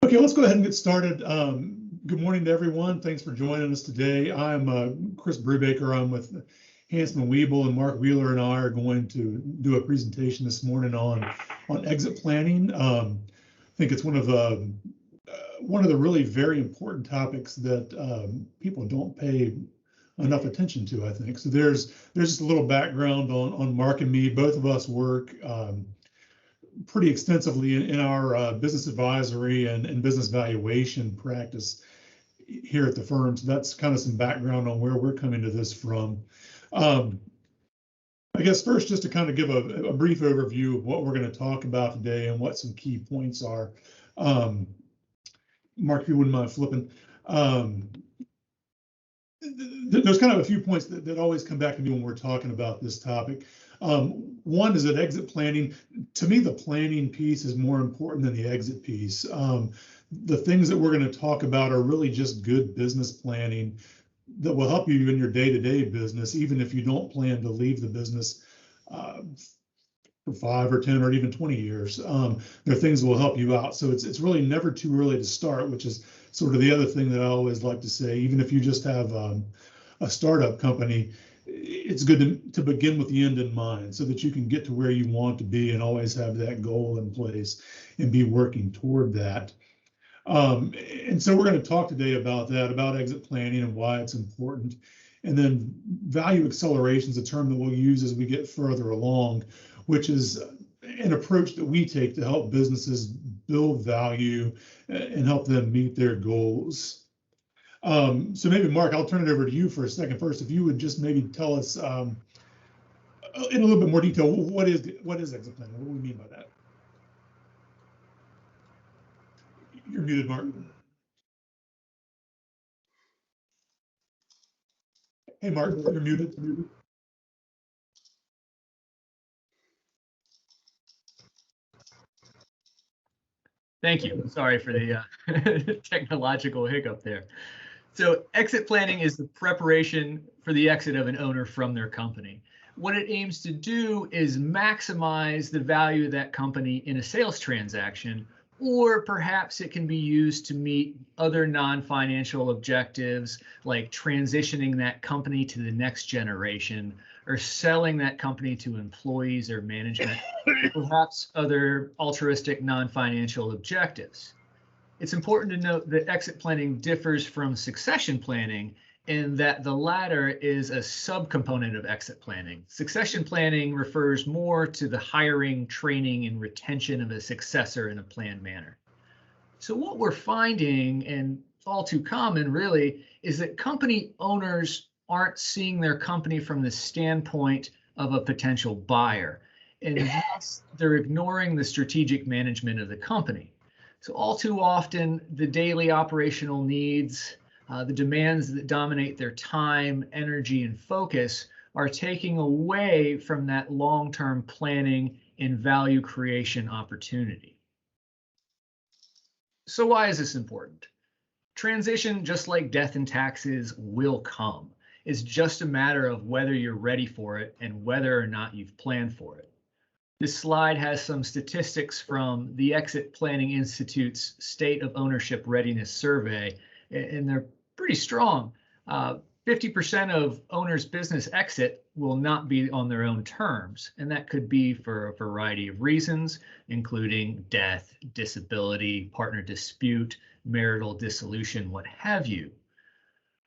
Okay, let's go ahead and get started. Good morning to everyone. Thanks for joining us today. I'm Chris Brubaker. I'm with Hansman Weeble, and Mark Wheeler and I are going to do a presentation this morning on exit planning. I think it's one of the really very important topics that people don't pay enough attention to, I think. So there's just a little background on Mark and me. Both of us work pretty extensively in our business advisory and business valuation practice here at the firm. So that's kind of some background on where we're coming to this from. I guess first, just to kind of give a brief overview of what we're going to talk about today and what some key points are. Mark, if you wouldn't mind flipping. There's kind of a few points that always come back to me when we're talking about this topic. One is that exit planning, to me, the planning piece is more important than the exit piece. The things that we're going to talk about are really just good business planning that will help you in your day-to-day business, even if you don't plan to leave the business for 5 or 10 or even 20 years. There are things that will help you out. So it's really never too early to start, which is sort of the other thing that I always like to say. Even if you just have a startup company, it's good to begin with the end in mind so that you can get to where you want to be and always have that goal in place and be working toward that. And so we're going to talk today about that, about exit planning and why it's important. And then value acceleration is a term that we'll use as we get further along, which is an approach that we take to help businesses build value and help them meet their goals. So maybe, Mark, I'll turn it over to you for a second first. If you would just maybe tell us in a little bit more detail, what is exit planning? What do we mean by that? You're muted, Mark. Hey, Mark, you're muted. Thank you. Sorry for the technological hiccup there. So exit planning is the preparation for the exit of an owner from their company. What it aims to do is maximize the value of that company in a sales transaction, or perhaps it can be used to meet other non-financial objectives like transitioning that company to the next generation or selling that company to employees or management, perhaps other altruistic non-financial objectives. It's important to note that exit planning differs from succession planning in that the latter is a subcomponent of exit planning. Succession planning refers more to the hiring, training, and retention of a successor in a planned manner. So what we're finding, and all too common really, is that company owners aren't seeing their company from the standpoint of a potential buyer, and thus they're ignoring the strategic management of the company. So all too often, the daily operational needs, the demands that dominate their time, energy, and focus are taking away from that long-term planning and value creation opportunity. So why is this important? Transition, just like death and taxes, will come. It's just a matter of whether you're ready for it and whether or not you've planned for it. This slide has some statistics from the Exit Planning Institute's State of Ownership Readiness Survey, and they're pretty strong. 50% of owners' business exit will not be on their own terms, and that could be for a variety of reasons, including death, disability, partner dispute, marital dissolution, what have you.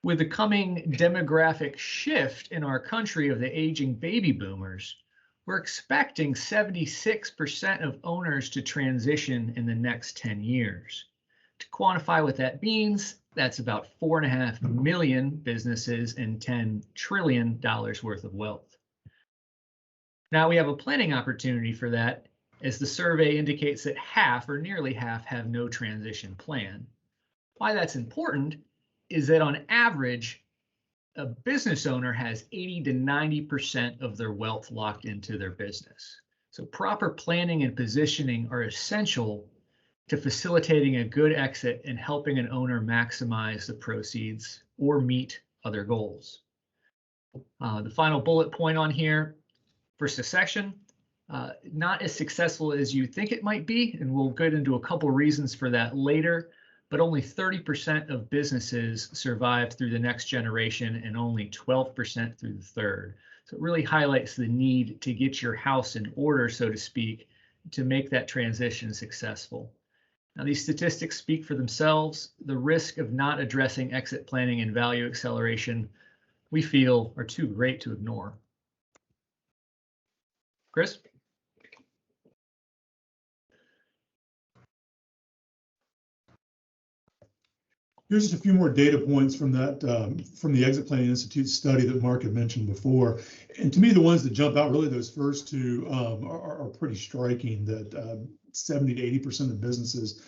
With the coming demographic shift in our country of the aging baby boomers, we're expecting 76% of owners to transition in the next 10 years. To quantify what that means, that's about 4.5 million businesses and $10 trillion worth of wealth. Now we have a planning opportunity for that, as the survey indicates that half or nearly half have no transition plan. Why that's important is that on average, a business owner has 80 to 90% of their wealth locked into their business. So proper planning and positioning are essential to facilitating a good exit and helping an owner maximize the proceeds or meet other goals. The final bullet point on here, for succession, Not as successful as you think it might be, and we'll get into a couple reasons for that later, but only 30% of businesses survive through the next generation and only 12% through the third. So it really highlights the need to get your house in order, so to speak, to make that transition successful. Now, these statistics speak for themselves. The risk of not addressing exit planning and value acceleration, we feel, are too great to ignore. Chris? Here's just a few more data points from that from the Exit Planning Institute study that Mark had mentioned before. And to me, the ones that jump out, really those first two are pretty striking, that 70 to 80% of businesses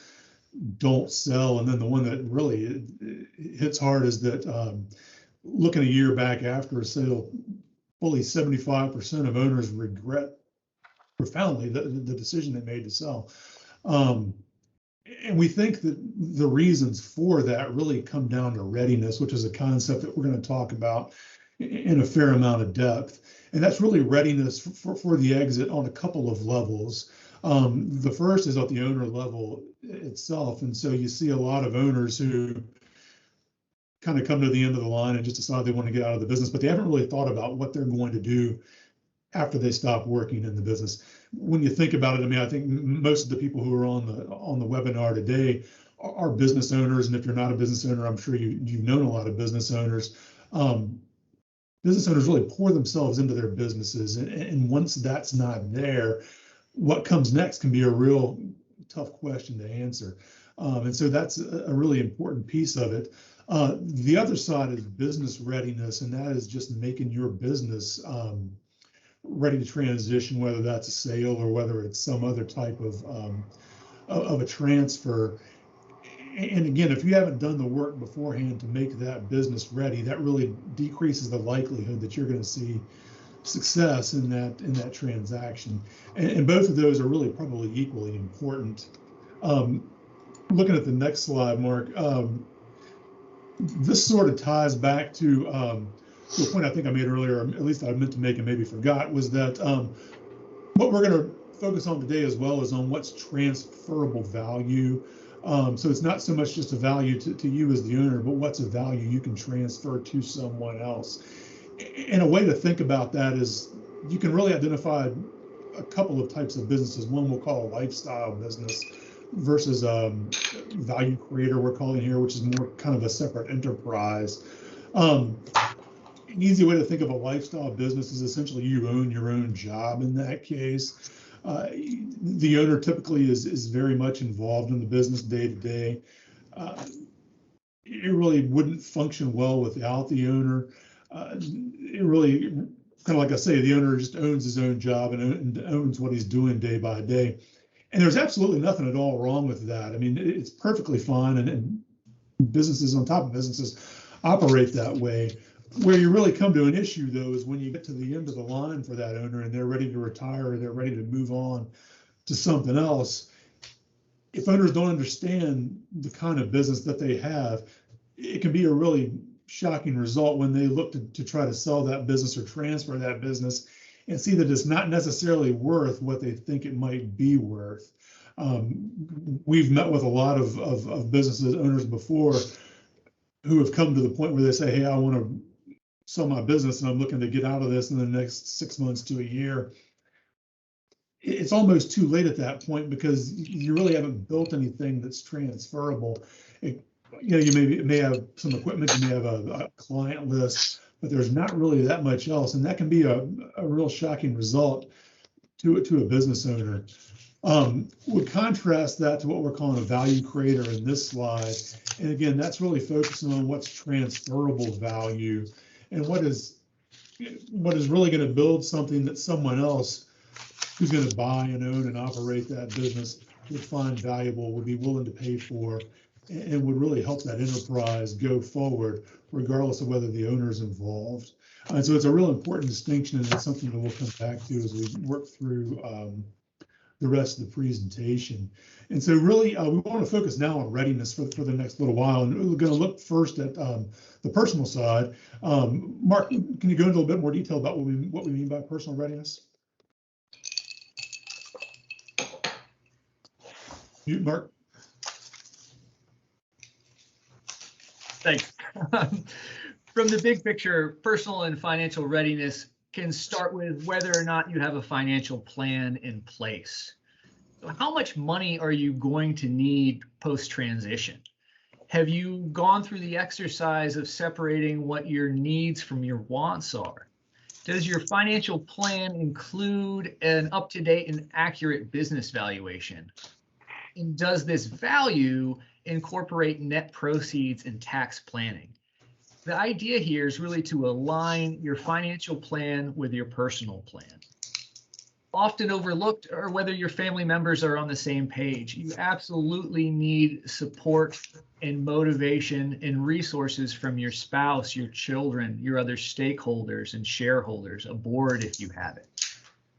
don't sell. And then the one that really hits hard is that looking a year back after a sale, fully 75% of owners regret profoundly the decision they made to sell. And we think that the reasons for that really come down to readiness, which is a concept that we're going to talk about in a fair amount of depth. And that's really readiness for the exit on a couple of levels. The first is at the owner level itself. And so you see a lot of owners who kind of come to the end of the line and just decide they want to get out of the business, but they haven't really thought about what they're going to do after they stop working in the business. When you think about it, I mean, I think most of the people who are on the webinar today are business owners, and if you're not a business owner, I'm sure you've known a lot of business owners. Business owners really pour themselves into their businesses, and once that's not there, what comes next can be a real tough question to answer. And so that's a really important piece of it. The other side is business readiness, and that is just making your business ready to transition, whether that's a sale or whether it's some other type of a transfer. And again, if you haven't done the work beforehand to make that business ready, that really decreases the likelihood that you're going to see success in that transaction. And both of those are really probably equally important. Looking at the next slide, Mark, this sort of ties back to the point I think I made earlier, at least I meant to make and maybe forgot, was that what we're going to focus on today as well is on what's transferable value. So it's not so much just a value to you as the owner, but what's a value you can transfer to someone else. And a way to think about that is you can really identify a couple of types of businesses. One we'll call a lifestyle business versus a value creator, we're calling here, which is more kind of a separate enterprise. An easy way to think of a lifestyle business is essentially you own your own job in that case. The owner typically is very much involved in the business day to day. It really wouldn't function well without the owner. It really, kind of like I say, the owner just owns his own job and owns what he's doing day by day. And there's absolutely nothing at all wrong with that. I mean, it's perfectly fine, and businesses on top of businesses operate that way. Where you really come to an issue, though, is when you get to the end of the line for that owner and they're ready to retire or they're ready to move on to something else. If owners don't understand the kind of business that they have, it can be a really shocking result when they look to try to sell that business or transfer that business and see that it's not necessarily worth what they think it might be worth. We've met with a lot of businesses owners before who have come to the point where they say, hey, I want to sell my business and I'm looking to get out of this in the next 6 months to a year. It's almost too late at that point because you really haven't built anything that's transferable. You may have some equipment, you may have a client list, but there's not really that much else. And that can be a real shocking result to a business owner. We contrast that to what we're calling a value creator in this slide. And again, that's really focusing on what's transferable value and what is really going to build something that someone else who's going to buy and own and operate that business would find valuable, would be willing to pay for, and would really help that enterprise go forward, regardless of whether the owner is involved. And so it's a real important distinction, and it's something that we'll come back to as we work through the rest of the presentation. And so really, we want to focus now on readiness for the next little while. And we're going to look first at the personal side. Mark, can you go into a little bit more detail about what we mean by personal readiness? Mute, Mark. Thanks. From the big picture, personal and financial readiness can start with whether or not you have a financial plan in place. So how much money are you going to need post-transition? Have you gone through the exercise of separating what your needs from your wants are? Does your financial plan include an up-to-date and accurate business valuation? And does this value incorporate net proceeds and tax planning? The idea here is really to align your financial plan with your personal plan. Often overlooked are whether your family members are on the same page. You absolutely need support and motivation and resources from your spouse, your children, your other stakeholders and shareholders, a board if you have it.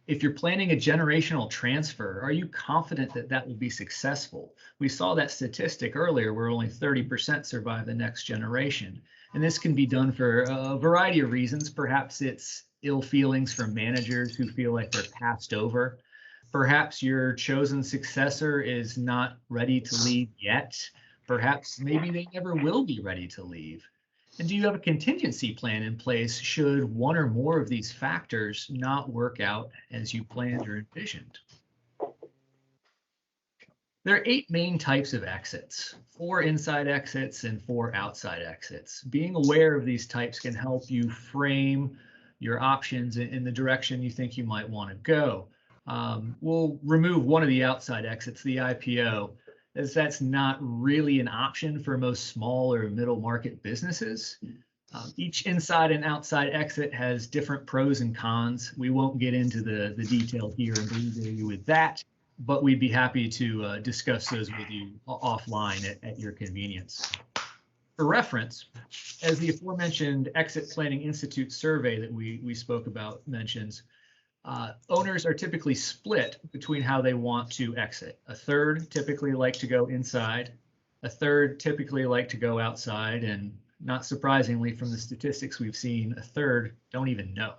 If you're planning a generational transfer, are you confident that that will be successful? We saw that statistic earlier where only 30% survive the next generation. And this can be done for a variety of reasons. Perhaps it's ill feelings from managers who feel like they're passed over. Perhaps your chosen successor is not ready to leave yet. Perhaps maybe they never will be ready to leave. And do you have a contingency plan in place should one or more of these factors not work out as you planned or envisioned? There are 8 main types of exits, 4 inside exits and 4 outside exits. Being aware of these types can help you frame your options in the direction you think you might want to go. We'll remove one of the outside exits, the IPO, as that's not really an option for most small or middle market businesses. Each inside and outside exit has different pros and cons. We won't get into the detail here and bore you with that, but we'd be happy to discuss those with you offline at your convenience. For reference, as the aforementioned Exit Planning Institute survey that we spoke about mentions, owners are typically split between how they want to exit. A third typically like to go inside, a third typically like to go outside, and not surprisingly from the statistics we've seen, a third don't even know.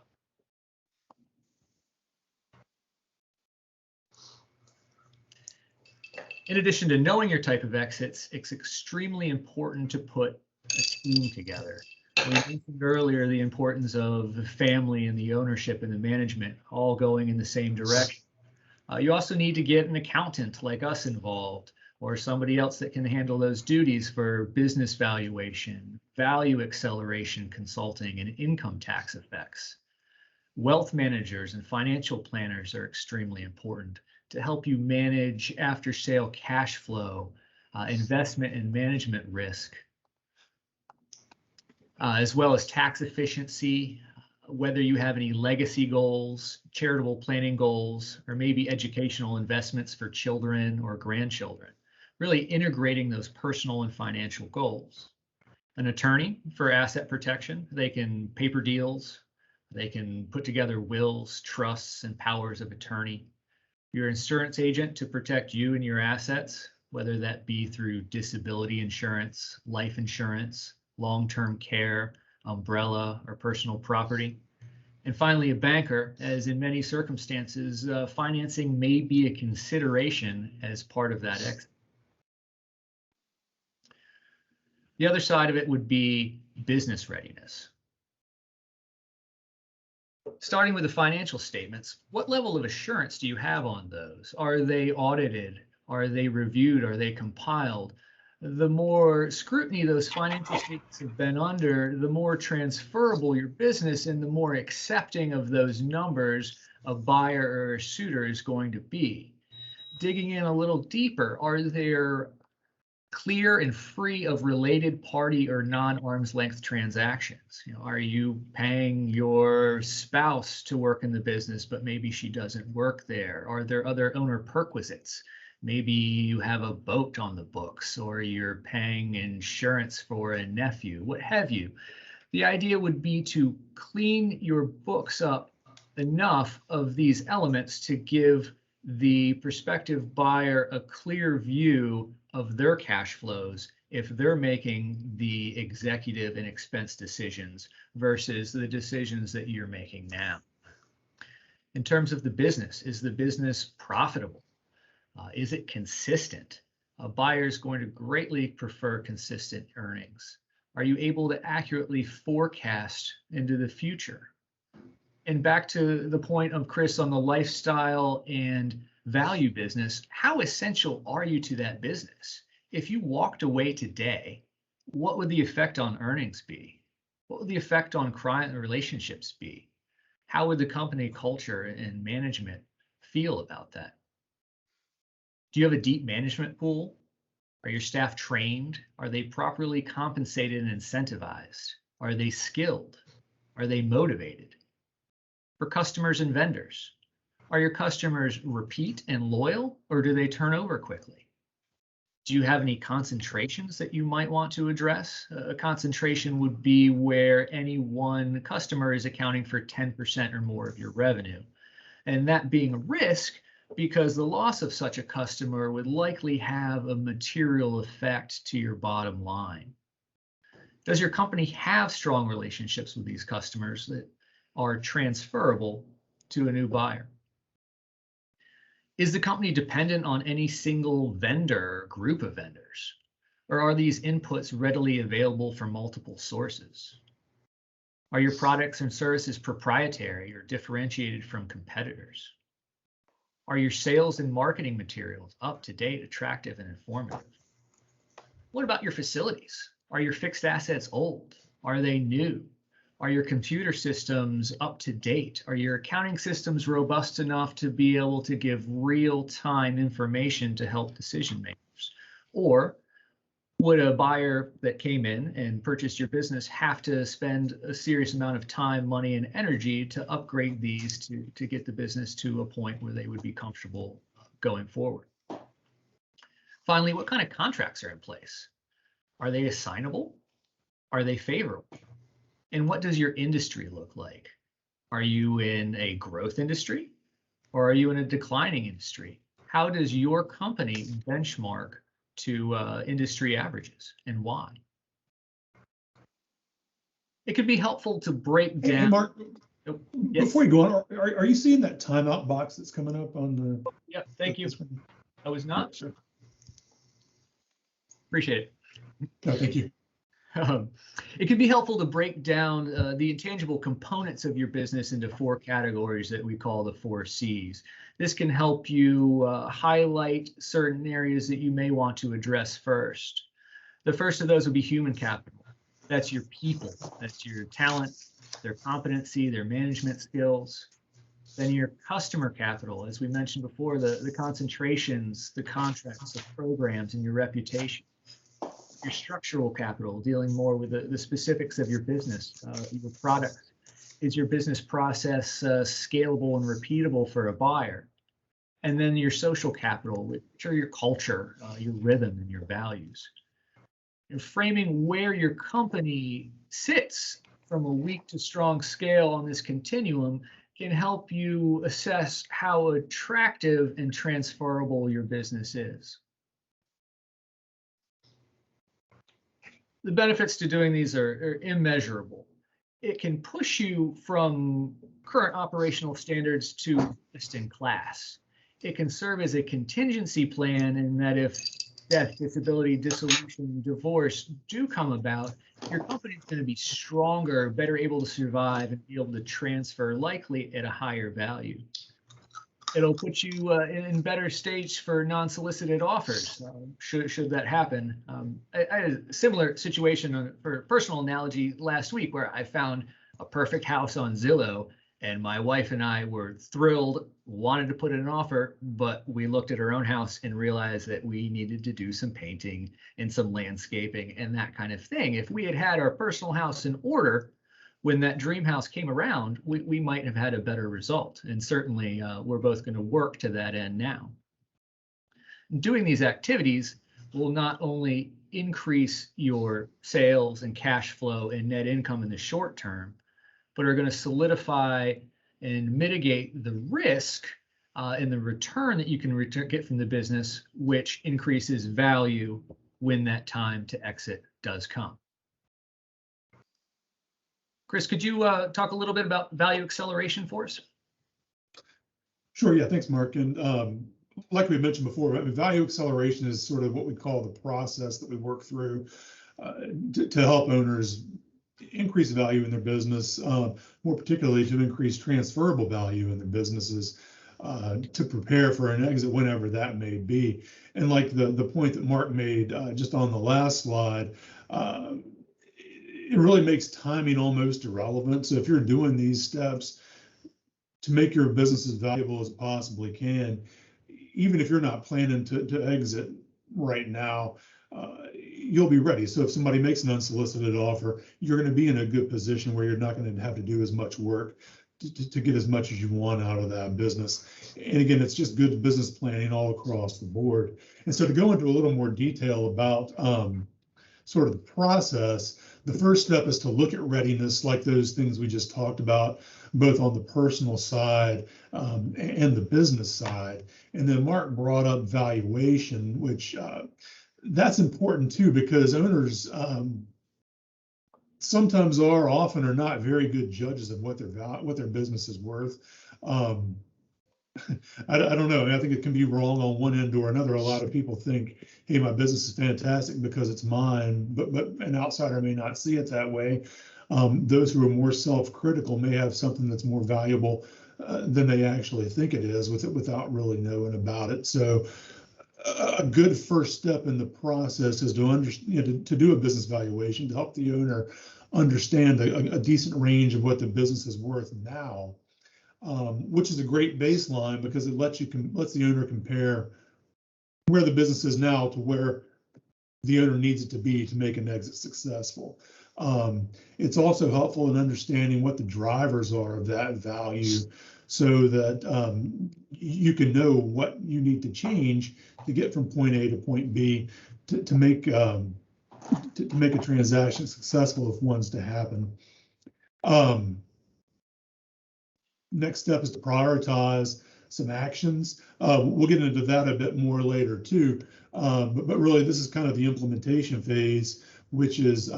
In addition to knowing your type of exits, it's extremely important to put a team together. We mentioned earlier the importance of the family and the ownership and the management all going in the same direction. You also need to get an accountant like us involved, or somebody else that can handle those duties for business valuation, value acceleration consulting, and income tax effects. Wealth managers and financial planners are extremely important to help you manage after-sale cash flow, investment and management risk, as well as tax efficiency, whether you have any legacy goals, charitable planning goals, or maybe educational investments for children or grandchildren, really integrating those personal and financial goals. An attorney for asset protection, they can paper deals, they can put together wills, trusts, and powers of attorney. Your insurance agent to protect you and your assets, whether that be through disability insurance, life insurance, long-term care, umbrella, or personal property. And finally, a banker, as in many circumstances, financing may be a consideration as part of that exit. The other side of it would be business readiness. Starting with the financial statements, what level of assurance do you have on those? Are they audited? Are they reviewed? Are they compiled? The more scrutiny those financial statements have been under, the more transferable your business and the more accepting of those numbers a buyer or a suitor is going to be. Digging in a little deeper, are there clear and free of related party or non-arm's length transactions? Are you paying your spouse to work in the business, but maybe she doesn't work there? Are there other owner perquisites? Maybe you have a boat on the books, or you're paying insurance for a nephew, what have you. The idea would be to clean your books up enough of these elements to give the prospective buyer a clear view of their cash flows if they're making the executive and expense decisions versus the decisions that you're making now. In terms of the business, is the business profitable? Is it consistent? A buyer is going to greatly prefer consistent earnings. Are you able to accurately forecast into the future? And back to the point of Chris on the lifestyle and value business, how essential are you to that business? If you walked away today, what would the effect on earnings be? What would the effect on client relationships be? How would the company culture and management feel about that? Do you have a deep management pool? Are your staff trained? Are they properly compensated and incentivized? Are they skilled? Are they motivated? For customers and vendors, are your customers repeat and loyal, or do they turn over quickly? Do you have any concentrations that you might want to address? A concentration would be where any one customer is accounting for 10% or more of your revenue. And that being a risk because the loss of such a customer would likely have a material effect to your bottom line. Does your company have strong relationships with these customers that are transferable to a new buyer? Is the company dependent on any single vendor or group of vendors? Or are these inputs readily available from multiple sources? Are your products and services proprietary or differentiated from competitors? Are your sales and marketing materials up to date, attractive, and informative? What about your facilities? Are your fixed assets old? Are they new? Are your computer systems up to date? Are your accounting systems robust enough to be able to give real-time information to help decision makers? Or would a buyer that came in and purchased your business have to spend a serious amount of time, money, and energy to upgrade these to get the business to a point where they would be comfortable going forward? Finally, what kind of contracts are in place? Are they assignable? Are they favorable? And what does your industry look like? Are you in a growth industry or are you in a declining industry? How does your company benchmark to industry averages and why? It could be helpful to break down. Hey, Mark, yes. Before you go on, are you seeing that timeout box that's coming up on the? Yeah, thank you. I was not. Sure. Appreciate it. No, thank you. It can be helpful to break down the intangible components of your business into 4 categories that we call the 4 C's. This can help you highlight certain areas that you may want to address first. The first of those would be human capital. That's your people. That's your talent, their competency, their management skills. Then your customer capital, as we mentioned before, the concentrations, the contracts, the programs, and your reputation. Your structural capital, dealing more with the specifics of your business, your product. Is your business process scalable and repeatable for a buyer? And then your social capital, which are your culture, your rhythm, and your values. And framing where your company sits from a weak to strong scale on this continuum can help you assess how attractive and transferable your business is. The benefits to doing these are immeasurable. It can push you from current operational standards to best in class. It can serve as a contingency plan in that if death, disability, dissolution, divorce do come about, your company is going to be stronger, better able to survive, and be able to transfer likely at a higher value. It'll put you in better stage for non-solicited offers, should that happen. I had a similar situation for a personal analogy last week where I found a perfect house on Zillow, and my wife and I were thrilled, wanted to put in an offer, but we looked at our own house and realized that we needed to do some painting and some landscaping and that kind of thing. If we had had our personal house in order, when that dream house came around, we might have had a better result. And certainly we're both going to work to that end now. Doing these activities will not only increase your sales and cash flow and net income in the short term, but are going to solidify and mitigate the risk and the return that you can get from the business, which increases value when that time to exit does come. Chris, could you talk a little bit about value acceleration for us? Sure. Yeah. Thanks, Mark. And like we mentioned before, I mean, value acceleration is sort of what we call the process that we work through to help owners increase value in their business, more particularly to increase transferable value in their businesses, to prepare for an exit whenever that may be. And like the point that Mark made just on the last slide, it really makes timing almost irrelevant. So if you're doing these steps to make your business as valuable as it possibly can, even if you're not planning to exit right now, you'll be ready. So if somebody makes an unsolicited offer, you're going to be in a good position where you're not going to have to do as much work to get as much as you want out of that business. And again, it's just good business planning all across the board. And so to go into a little more detail about sort of the process, the first step is to look at readiness, like those things we just talked about, both on the personal side and the business side. And then Mark brought up valuation, which that's important too, because owners sometimes often are not very good judges of what their business is worth. I don't know. I mean, I think it can be wrong on one end or another. A lot of people think, hey, my business is fantastic because it's mine, but an outsider may not see it that way. Those who are more self-critical may have something that's more valuable than they actually think it is without really knowing about it. So a good first step in the process is to do a business valuation to help the owner understand a decent range of what the business is worth now. Which is a great baseline because it lets the owner compare where the business is now to where the owner needs it to be to make an exit successful. It's also helpful in understanding what the drivers are of that value so that you can know what you need to change to get from point A to point B to make a transaction successful if one's to happen. Next step is to prioritize some actions. We'll get into that a bit more later too, but really this is kind of the implementation phase, which is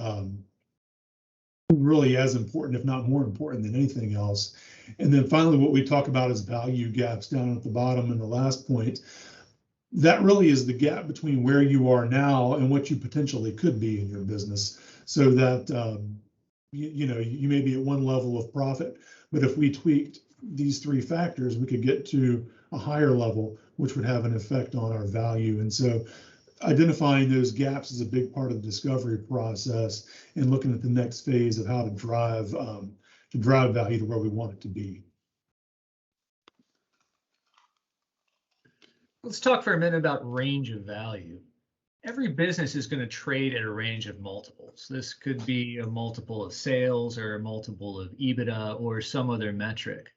really as important, if not more important than anything else. And then finally, what we talk about is value gaps down at the bottom in the last point. That really is the gap between where you are now and what you potentially could be in your business, so that you may be at one level of profit, but if we tweaked these three factors, we could get to a higher level, which would have an effect on our value. And so identifying those gaps is a big part of the discovery process and looking at the next phase of how to drive value to where we want it to be. Let's talk for a minute about range of value. Every business is going to trade at a range of multiples. This could be a multiple of sales or a multiple of EBITDA or some other metric.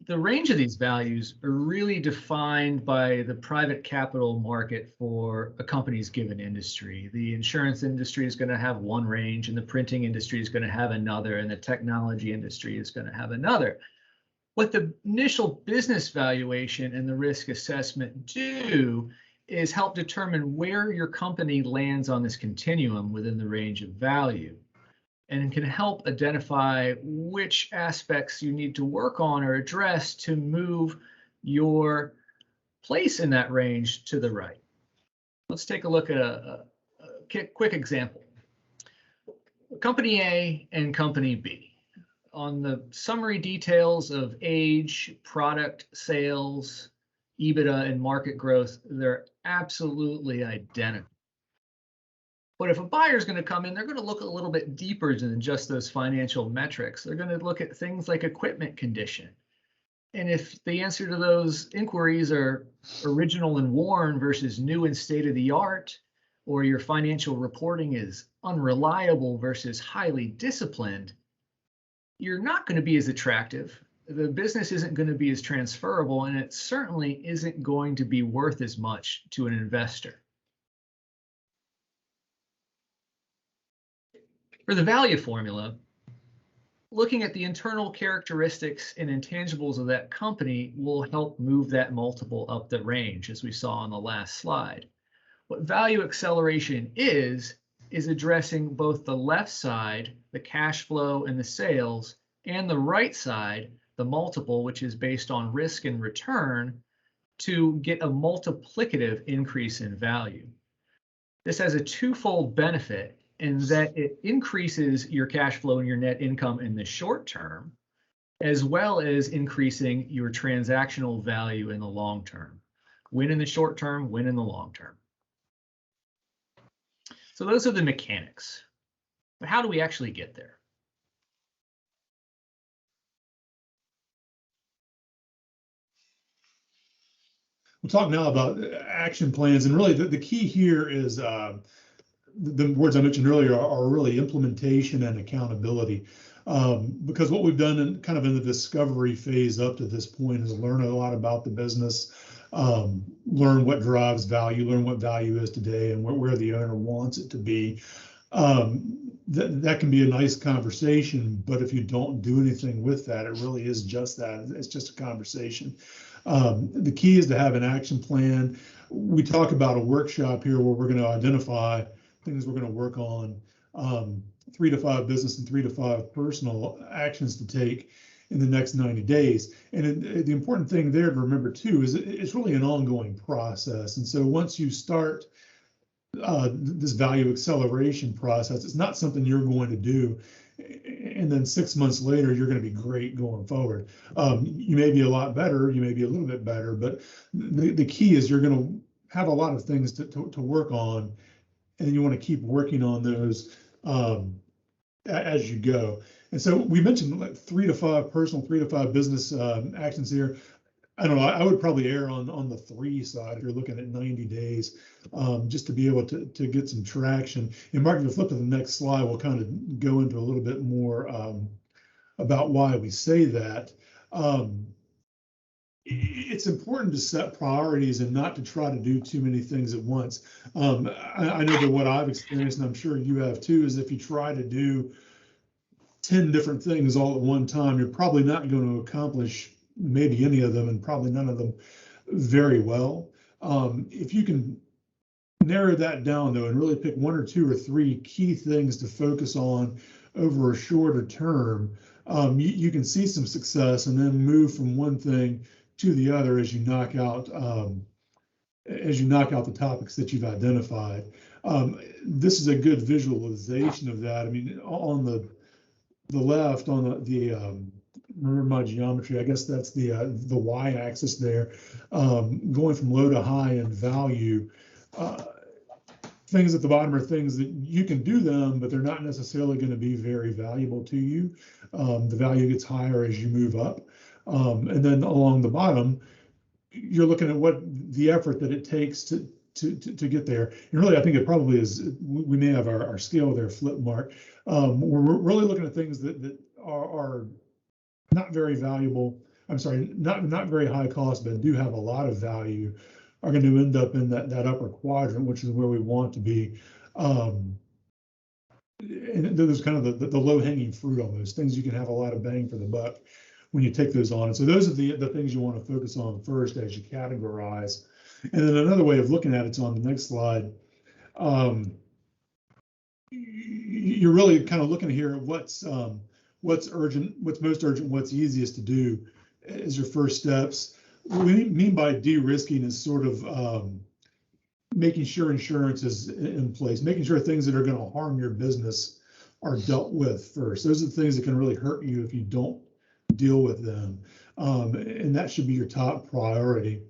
The range of these values are really defined by the private capital market for a company's given industry. The insurance industry is going to have one range, and the printing industry is going to have another, and the technology industry is going to have another. What the initial business valuation and the risk assessment do is help determine where your company lands on this continuum within the range of value, and can help identify which aspects you need to work on or address to move your place in that range to the right. Let's take a look at a quick example. Company A and Company B. On the summary details of age, product, sales, EBITDA, and market growth, they're absolutely identical. But if a buyer is going to come in, they're going to look a little bit deeper than just those financial metrics. They're going to look at things like equipment condition. And if the answer to those inquiries are original and worn versus new and state-of-the-art, or your financial reporting is unreliable versus highly disciplined, you're not going to be as attractive. The business isn't going to be as transferable, and it certainly isn't going to be worth as much to an investor. For the value formula, looking at the internal characteristics and intangibles of that company will help move that multiple up the range, as we saw on the last slide. What value acceleration is addressing both the left side, the cash flow and the sales, and the right side, the multiple, which is based on risk and return, to get a multiplicative increase in value. This has a twofold benefit in that it increases your cash flow and your net income in the short term, as well as increasing your transactional value in the long term. Win in the short term, win in the long term. So those are the mechanics. But how do we actually get there? We'll talk now about action plans, and really the key here is the words I mentioned earlier are really implementation and accountability. Because what we've done in the discovery phase up to this point is learn a lot about the business, learn what drives value, learn what value is today and where the owner wants it to be. That can be a nice conversation, but if you don't do anything with that, it really is just that. It's just a conversation. The key is to have an action plan. We talk about a workshop here where we're going to identify things we're going to work on, 3 to 5 business and 3 to 5 personal actions to take in the next 90 days. And the important thing there to remember too is it's really an ongoing process. And so once you start this value acceleration process, it's not something you're going to do and then 6 months later you're going to be great going forward. You may be a lot better, you may be a little bit better, but the key is you're going to have a lot of things to work on, and you want to keep working on those as you go. And so we mentioned like 3 to 5 personal, 3 to 5 business actions here. I don't know, I would probably err on the 3 side if you're looking at 90 days, just to be able to get some traction. And Mark, if you flip to the next slide, we'll kind of go into a little bit more about why we say that. It's important to set priorities and not to try to do too many things at once. I know that what I've experienced, and I'm sure you have too, is if you try to do 10 different things all at one time, you're probably not going to accomplish maybe any of them, and probably none of them very well. If you can narrow that down though, and really pick 1 or 2 or 3 key things to focus on over a shorter term, you can see some success and then move from one thing to the other as you knock out the topics that you've identified. This is a good visualization of that. I mean, on the left, on the remember my geometry, I guess that's the y-axis there, going from low to high in value. Things at the bottom are things that you can do them, but they're not necessarily going to be very valuable to you. The value gets higher as you move up. And then along the bottom, you're looking at what the effort that it takes to get there. And really, I think it probably is, we may have our scale there flip, Mark. We're really looking at things that are not very valuable. I'm sorry, not very high cost, but do have a lot of value, are going to end up in that upper quadrant, which is where we want to be. And there's kind of the low-hanging fruit almost, things you can have a lot of bang for the buck when you take those on. And so those are the things you want to focus on first as you categorize. And then another way of looking at it's on the next slide. You're really kind of looking here at what's urgent, what's most urgent, what's easiest to do as your first steps. What we mean by de-risking is sort of making sure insurance is in place, making sure things that are going to harm your business are dealt with first. Those are the things that can really hurt you if you don't deal with them. And that should be your top priority.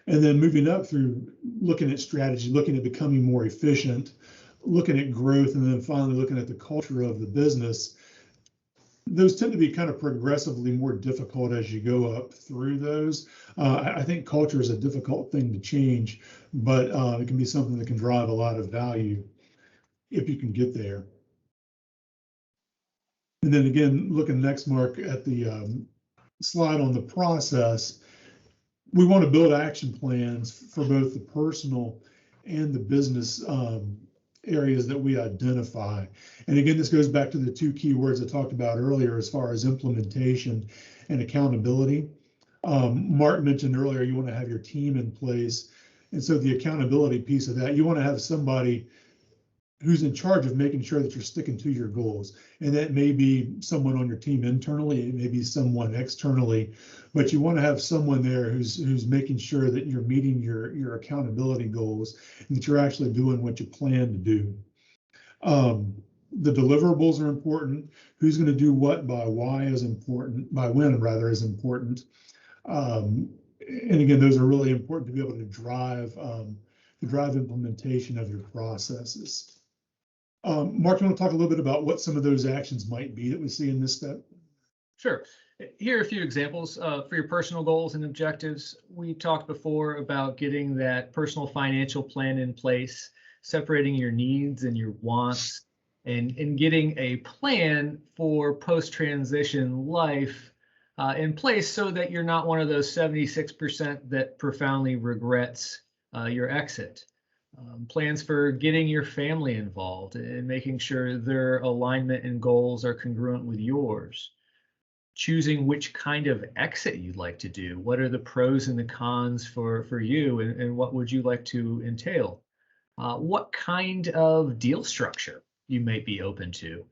And then moving up through looking at strategy, looking at becoming more efficient, looking at growth, and then finally looking at the culture of the business. Those tend to be kind of progressively more difficult as you go up through those. I think culture is a difficult thing to change, but it can be something that can drive a lot of value if you can get there. And then again, looking next, Mark, at the slide on the process, we want to build action plans for both the personal and the business areas that we identify. And again, this goes back to the 2 key words I talked about earlier as far as implementation and accountability. Mark mentioned earlier you want to have your team in place. And so the accountability piece of that, you want to have somebody who's in charge of making sure that you're sticking to your goals. And that may be someone on your team internally, it may be someone externally, but you want to have someone there who's making sure that you're meeting your accountability goals and that you're actually doing what you plan to do. The deliverables are important. Who's going to do what by when is important. And again, those are really important to be able to drive implementation of your processes. Mark, you want to talk a little bit about what some of those actions might be that we see in this step? Sure. Here are a few examples for your personal goals and objectives. We talked before about getting that personal financial plan in place, separating your needs and your wants, and getting a plan for post-transition life in place so that you're not one of those 76% that profoundly regrets your exit. Plans for getting your family involved and making sure their alignment and goals are congruent with yours. Choosing which kind of exit you'd like to do. What are the pros and the cons for you, and what would you like to entail? What kind of deal structure you might be open to.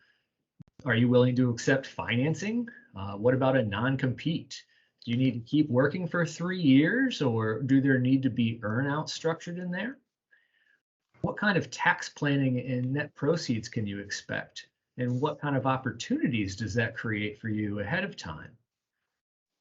Are you willing to accept financing? What about a non-compete? Do you need to keep working for 3 years, or do there need to be earn-out structured in there? What kind of tax planning and net proceeds can you expect? And what kind of opportunities does that create for you ahead of time?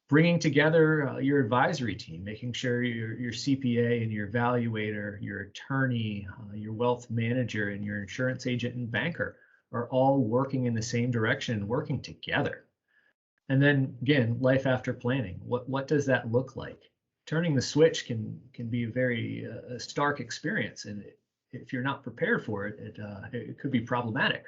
Bringing together your advisory team, making sure your CPA and your evaluator, your attorney, your wealth manager, and your insurance agent and banker are all working in the same direction and working together. And then again, life after planning. What does that look like? Turning the switch can be a very stark experience, and if you're not prepared for it, it could be problematic.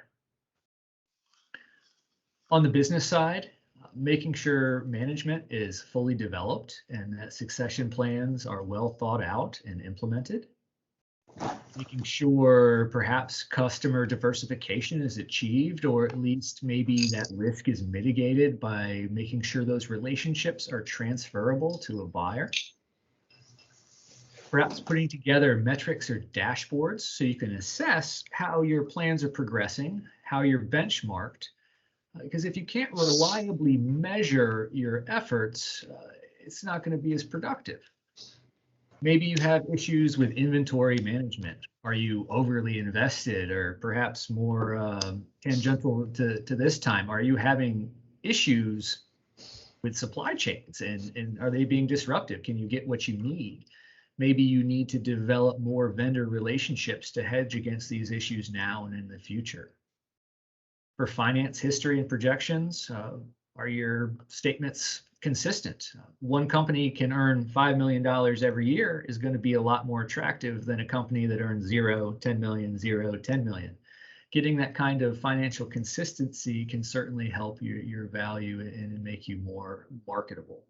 On the business side, making sure management is fully developed and that succession plans are well thought out and implemented. Making sure perhaps customer diversification is achieved, or at least maybe that risk is mitigated by making sure those relationships are transferable to a buyer. Perhaps putting together metrics or dashboards so you can assess how your plans are progressing, how you're benchmarked. Because if you can't reliably measure your efforts, it's not going to be as productive. Maybe you have issues with inventory management. Are you overly invested, or perhaps more tangential to this time? Are you having issues with supply chains, and are they being disruptive? Can you get what you need? Maybe you need to develop more vendor relationships to hedge against these issues now and in the future. For finance history and projections, are your statements consistent? One company can earn $5 million every year is going to be a lot more attractive than a company that earns 0, 10 million, 0, 10 million. Getting that kind of financial consistency can certainly help your value and make you more marketable.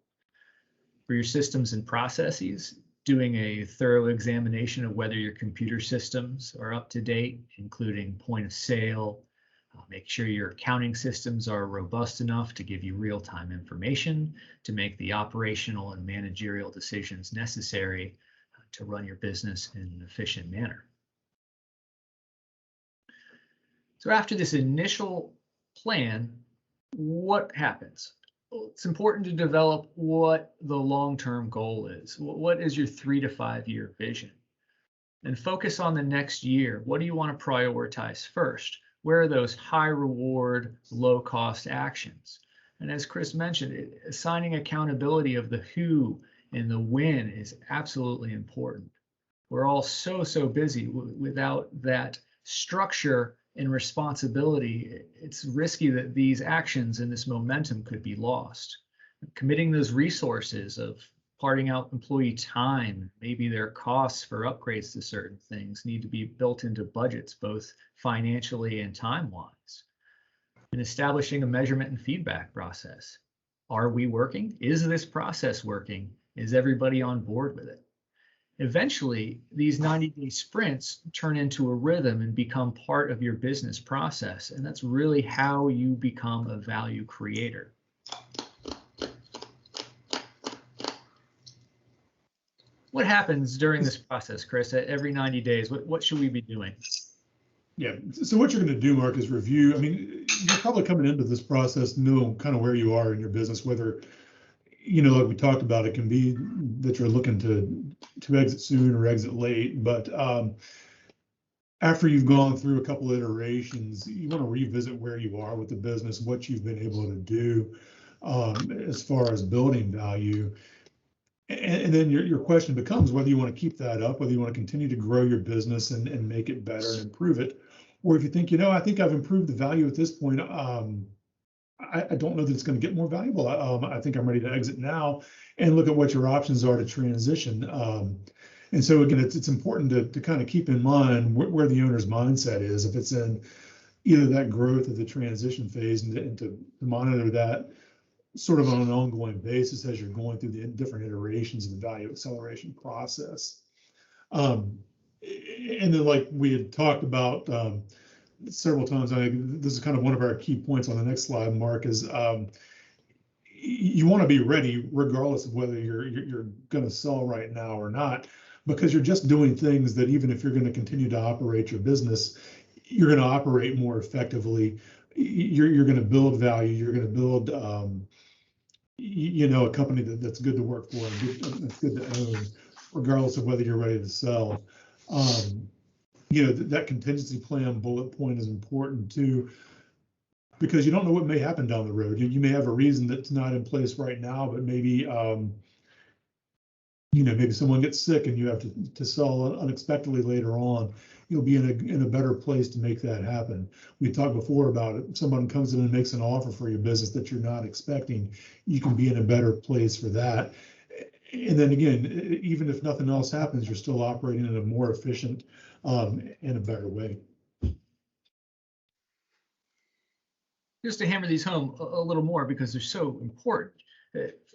For your systems and processes, doing a thorough examination of whether your computer systems are up to date, including point of sale. Make sure your accounting systems are robust enough to give you real-time information to make the operational and managerial decisions necessary to run your business in an efficient manner. So after this initial plan, what happens? Well, it's important to develop what the long-term goal is. What is your 3 to 5 year vision? And focus on the next year. What do you want to prioritize first? Where are those high reward, low cost actions? And as Chris mentioned, assigning accountability of the who and the when is absolutely important. We're all so busy without that structure and responsibility. It's risky that these actions and this momentum could be lost. Committing those resources of parting out employee time, maybe their costs for upgrades to certain things need to be built into budgets, both financially and time-wise. And establishing a measurement and feedback process. Are we working? Is this process working? Is everybody on board with it? Eventually, these 90-day sprints turn into a rhythm and become part of your business process. And that's really how you become a value creator. What happens during this process, Chris? Every 90 days, what should we be doing? Yeah. So what you're going to do, Mark, is review. I mean, you're probably coming into this process knowing kind of where you are in your business, whether, like we talked about, it can be that you're looking to exit soon or exit late. But after you've gone through a couple iterations, you want to revisit where you are with the business, what you've been able to do as far as building value. And then your question becomes whether you want to keep that up, whether you want to continue to grow your business and make it better and improve it. Or if you think, I think I've improved the value at this point. I don't know that it's going to get more valuable. I think I'm ready to exit now, and look at what your options are to transition. And so again, it's important to kind of keep in mind where the owner's mindset is. If it's in either that growth or the transition phase, and to monitor that sort of on an ongoing basis as you're going through the different iterations of the value acceleration process. And then, like we had talked about several times, I think this is kind of one of our key points on the next slide, Mark, is you want to be ready regardless of whether you're going to sell right now or not, because you're just doing things that even if you're going to continue to operate your business, you're going to operate more effectively. You're going to build value. You're going to build a company that's good to work for and that's good to own, regardless of whether you're ready to sell. That contingency plan bullet point is important too, because you don't know what may happen down the road. You may have a reason that's not in place right now, but maybe maybe someone gets sick and you have to sell unexpectedly later on. You'll be in a better place to make that happen. We talked before about it. If someone comes in and makes an offer for your business that you're not expecting, you can be in a better place for that. And then again, even if nothing else happens, you're still operating in a more efficient and a better way. Just to hammer these home a little more, because they're so important,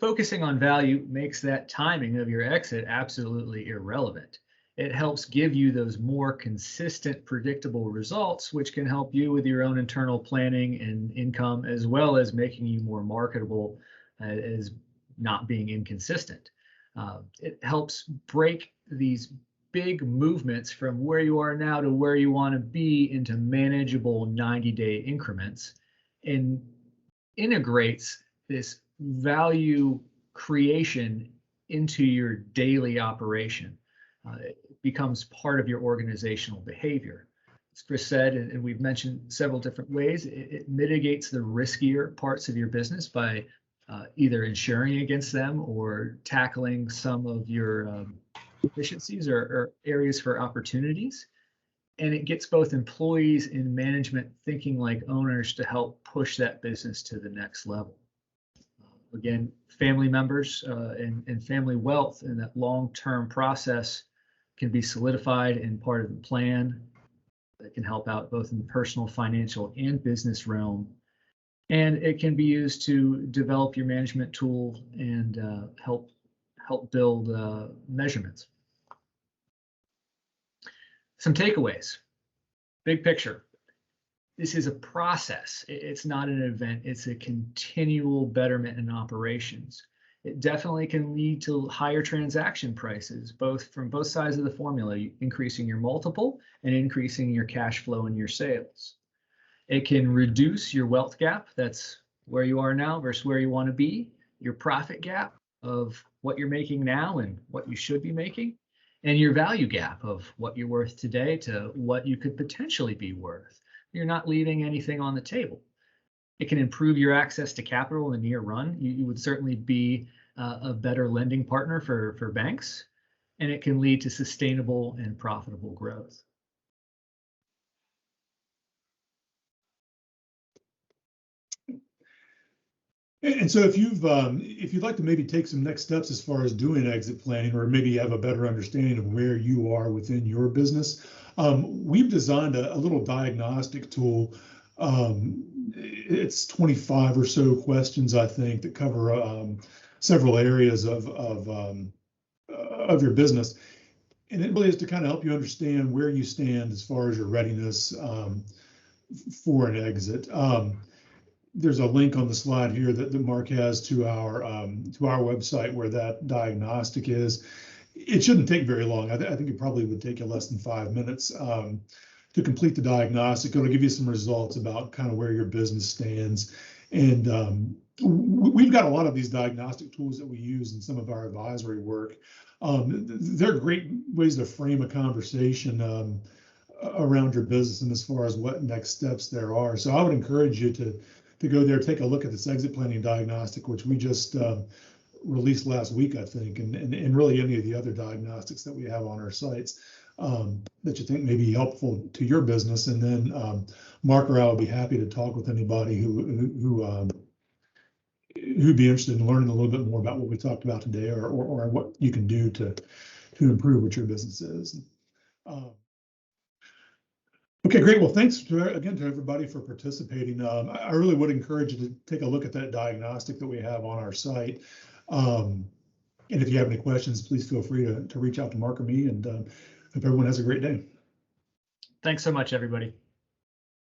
focusing on value makes that timing of your exit absolutely irrelevant. It helps give you those more consistent, predictable results, which can help you with your own internal planning and income, as well as making you more marketable as not being inconsistent. It helps break these big movements from where you are now to where you want to be into manageable 90-day increments, and integrates this value creation into your daily operation. It becomes part of your organizational behavior. As Chris said, and we've mentioned several different ways, it mitigates the riskier parts of your business by either insuring against them or tackling some of your efficiencies or areas for opportunities. And it gets both employees and management thinking like owners to help push that business to the next level. Again, family members and family wealth in that long-term process can be solidified in part of the plan that can help out both in the personal, financial, and business realm. And it can be used to develop your management tool and help build measurements. Some takeaways. Big picture. This is a process. It's not an event. It's a continual betterment in operations. It definitely can lead to higher transaction prices, from both sides of the formula, increasing your multiple and increasing your cash flow and your sales. It can reduce your wealth gap. That's where you are now versus where you want to be. Your profit gap of what you're making now and what you should be making. And your value gap of what you're worth today to what you could potentially be worth. You're not leaving anything on the table. It can improve your access to capital in the near run. You would certainly be a better lending partner for banks, and it can lead to sustainable and profitable growth. And so if you'd like to maybe take some next steps as far as doing exit planning, or maybe have a better understanding of where you are within your business, we've designed a little diagnostic tool. It's 25 or so questions, I think, that cover several areas of your business. And it really is to kind of help you understand where you stand as far as your readiness for an exit. There's a link on the slide here that Mark has to our website where that diagnostic is. It shouldn't take very long. I think it probably would take you less than 5 minutes complete the diagnostic. It'll give you some results about kind of where your business stands. And we've got a lot of these diagnostic tools that we use in some of our advisory work. They're great ways to frame a conversation around your business and as far as what next steps there are. So I would encourage you to go there, take a look at this exit planning diagnostic, which we just released last week, I think, and really any of the other diagnostics that we have on our sites that you think may be helpful to your business. And then Mark or I would be happy to talk with anybody who'd be interested in learning a little bit more about what we talked about today, or what you can do to improve what your business is. Okay, great. Well, thanks again to everybody for participating. I really would encourage you to take a look at that diagnostic that we have on our site. And if you have any questions, please feel free to reach out to Mark or me, and hope everyone has a great day. Thanks so much, everybody.